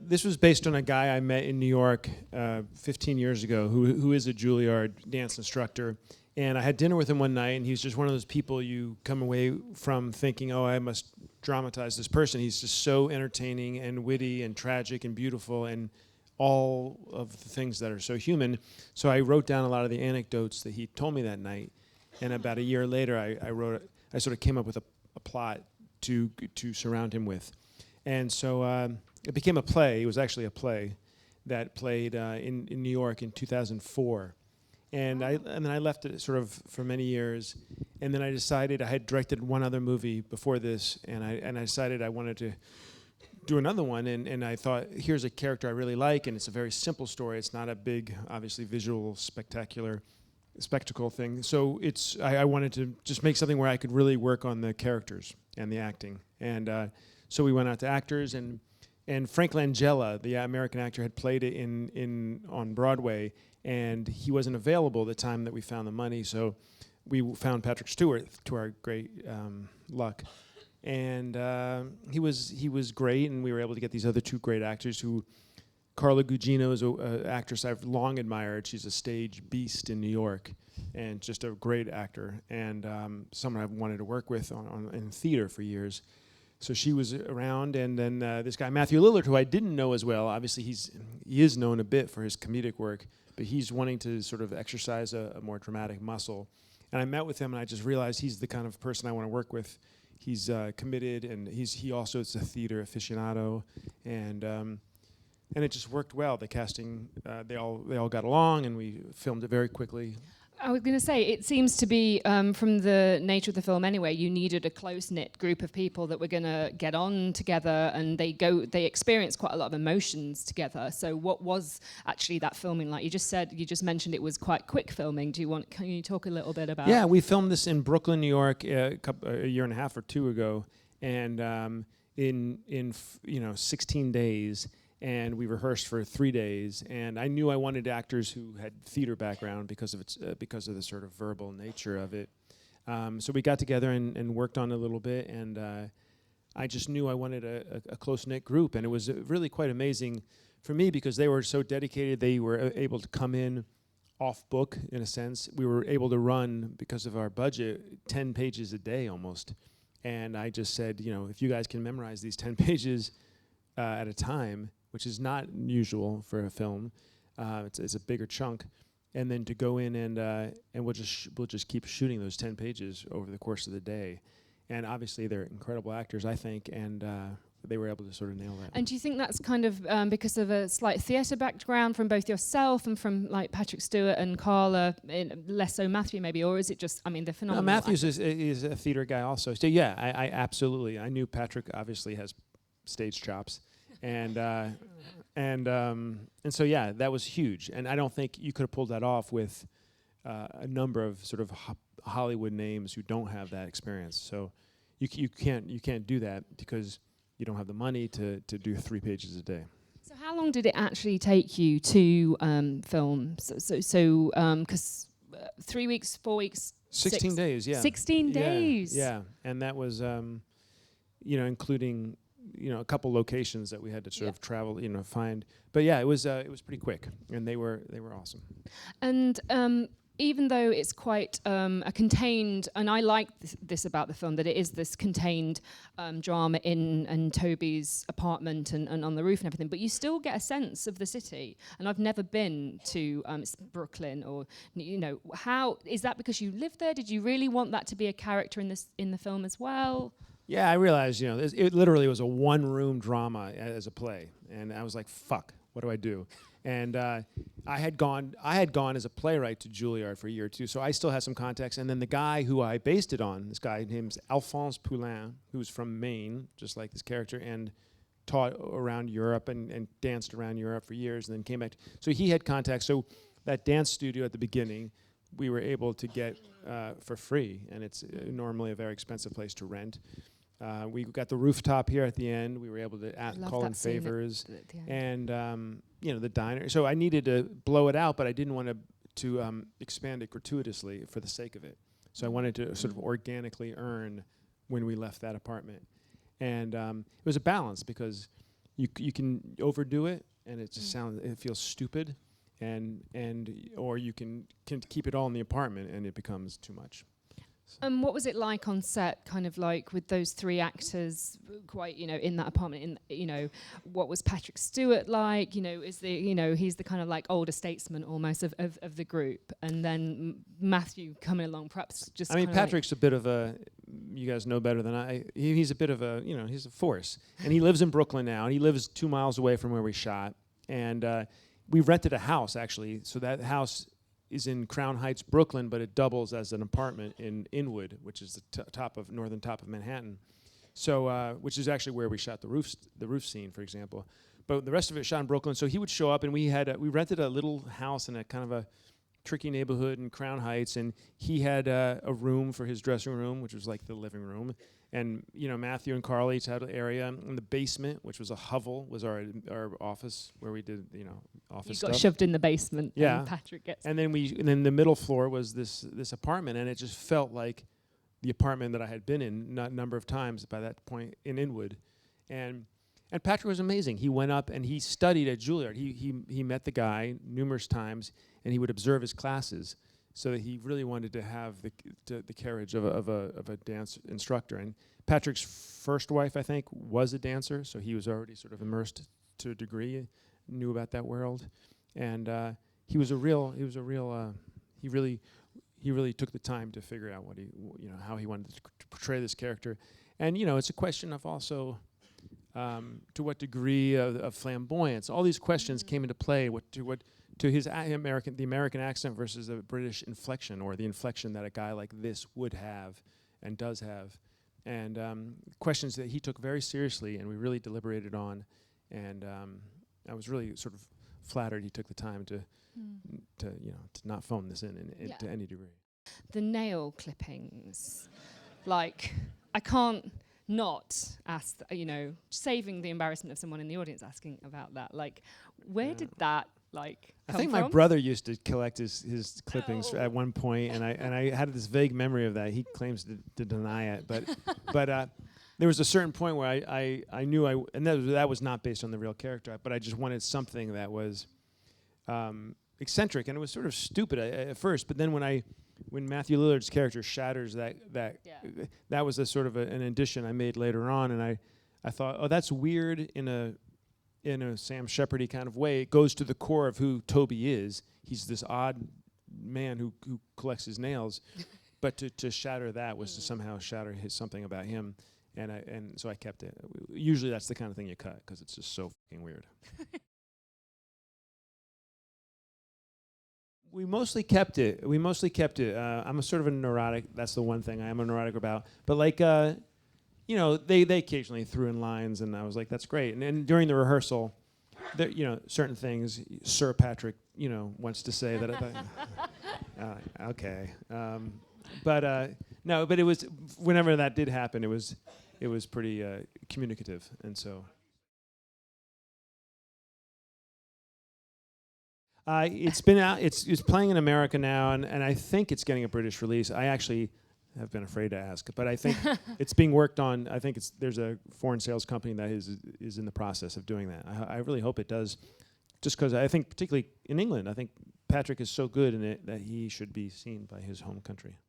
This was based on a guy I met in New York 15 years ago who is a Juilliard dance instructor. And I had dinner with him one night, and he's just one of those people you come away from thinking, oh, I must dramatize this person. He's just so entertaining and witty and tragic and beautiful and all of the things that are so human. So I wrote down a lot of the anecdotes that he told me that night. And about a year later, I sort of came up with a plot to surround him with. And so it became a play. It was actually a play that played in New York in 2004. And then I left it sort of for many years, and then I decided I had directed one other movie before this, and I decided I wanted to do another one, and I thought, here's a character I really like, and it's a very simple story. It's not a big, obviously visual, spectacular spectacle thing. So I wanted to just make something where I could really work on the characters and the acting, and so we went out to actors, and Frank Langella, the American actor, had played it on Broadway. And he wasn't available at the time that we found the money, so we found Patrick Stewart, to our great luck. And he was great, and we were able to get these other two great actors Carla Gugino is an actress I've long admired. She's a stage beast in New York, and just a great actor, and someone I've wanted to work with in theater for years. So she was around, and then this guy, Matthew Lillard, who I didn't know as well. Obviously, he is known a bit for his comedic work, but he's wanting to sort of exercise a more dramatic muscle. And I met with him, and I just realized he's the kind of person I want to work with. He's committed, and he also is a theater aficionado, and it just worked well. The casting, they all got along, and we filmed it very quickly. I was going to say, it seems to be, from the nature of the film anyway, you needed a close-knit group of people that were going to get on together, and they experience quite a lot of emotions together. So what was actually that filming like? You just mentioned it was quite quick filming. Can you talk a little bit about? Yeah, we filmed this in Brooklyn, New York, a year and a half or two ago, and in 16 days. And we rehearsed for 3 days, and I knew I wanted actors who had theater background because of the sort of verbal nature of it. So we got together and worked on it a little bit, and I just knew I wanted a close-knit group, and it was really quite amazing for me because they were so dedicated. They were able to come in off book, in a sense. We were able to run, because of our budget, 10 pages a day almost. And I just said, if you guys can memorize these 10 pages at a time, which is not usual for a film. It's a bigger chunk, and then to go in and we'll just keep shooting those 10 pages over the course of the day. And obviously they're incredible actors, I think, and they were able to sort of nail that. And do you think that's kind of because of a slight theatre background from both yourself and from like Patrick Stewart and Carla, less so Matthew maybe, or is it just, they're phenomenal? No, Matthews is a theatre guy also. So yeah, I absolutely. I knew Patrick obviously has stage chops. And so yeah, that was huge, and I don't think you could have pulled that off with a number of sort of Hollywood names who don't have that experience. So you can't do that because you don't have the money to do 3 pages a day. So how long did it actually take you to film? So because 3 weeks, 4 weeks, 16 days, yeah. 16 days. Yeah, and that was including a couple locations that we had to sort of travel, find. But yeah, it was pretty quick, and they were awesome. And even though it's quite a contained, and I like this about the film, that it is this contained drama in Toby's apartment and on the roof and everything, but you still get a sense of the city. And I've never been to Brooklyn, or how is that because you lived there? Did you really want that to be a character in the film as well? Yeah, I realized, it literally was a one-room drama as a play, and I was like, "Fuck, what do I do?" And I had gone as a playwright to Juilliard for a year or two, so I still had some context. And then the guy who I based it on, this guy named Alphonse Poulain, who's from Maine, just like this character, and taught around Europe and danced around Europe for years, and then came back. So he had contacts. So that dance studio at the beginning, we were able to get for free, and it's normally a very expensive place to rent. We got the rooftop here at the end. We were able to call in favors, and the diner. So I needed to blow it out, but I didn't want to expand it gratuitously for the sake of it. So I wanted to sort of organically earn when we left that apartment, and it was a balance because you can overdo it, and it just it feels stupid, and or you can keep it all in the apartment, and it becomes too much. What was it like on set, kind of like with those three actors, quite, in that apartment, what was Patrick Stewart like? He's the kind of like older statesman almost of the group. And then Matthew coming along, perhaps just Patrick's a bit of a, you guys know better than I, he's a bit of a, he's a force. And he lives in Brooklyn now, and he lives 2 miles away from where we shot. And we rented a house, actually, so that house is in Crown Heights, Brooklyn, but it doubles as an apartment in Inwood, which is the northern top of Manhattan. So, which is actually where we shot the roof scene, for example. But the rest of it shot in Brooklyn. So he would show up, and we rented a little house in a kind of a tricky neighborhood in Crown Heights, and he had a room for his dressing room, which was like the living room. And Matthew and Carly had an area in the basement, which was a hovel, was our office where we did office stuff. You got shoved in the basement. Yeah. And Patrick gets. And then the middle floor was this apartment, and it just felt like the apartment that I had been in a number of times by that point in Inwood, and Patrick was amazing. He went up and he studied at Juilliard. He met the guy numerous times, and he would observe his classes. So that he really wanted to have the carriage of a dance instructor. And Patrick's first wife, I think, was a dancer, so he was already sort of immersed to a degree, knew about that world, and he really took the time to figure out how he wanted to portray this character. And it's a question of also to what degree of flamboyance. All these questions came into play. To his the American accent versus the British inflection, or the inflection that a guy like this would have and does have, and questions that he took very seriously, and we really deliberated on, and I was really sort of flattered he took the time to not phone this in to any degree. The nail clippings, like I can't not ask, saving the embarrassment of someone in the audience asking about that. Like, where did that come I think from? my brother used to collect his clippings at one point, and I had this vague memory of that. He claims to deny it, but there was a certain point where I knew and that was not based on the real character, but I just wanted something that was eccentric, and it was sort of stupid at first. But then when Matthew Lillard's character shatters that was a sort of an addition I made later on, and I thought, oh, that's weird in a Sam Shepard-y kind of way. It goes to the core of who Toby is. He's this odd man who collects his nails, but to shatter that was to somehow shatter something about him, and so I kept it. Usually that's the kind of thing you cut because it's just so fucking weird. We mostly kept it. I'm a sort of a neurotic. That's the one thing I am a neurotic about. But they occasionally threw in lines, and I was like, that's great. And during the rehearsal, certain things Sir Patrick, wants to say that. Okay. No, but it was, whenever that did happen, it was pretty communicative, and so. It's been out. It's playing in America now, and I think it's getting a British release. I actually have been afraid to ask, but I think it's being worked on. I think there's a foreign sales company that is in the process of doing that. I really hope it does, just because I think, particularly in England, I think Patrick is so good in it that he should be seen by his home country.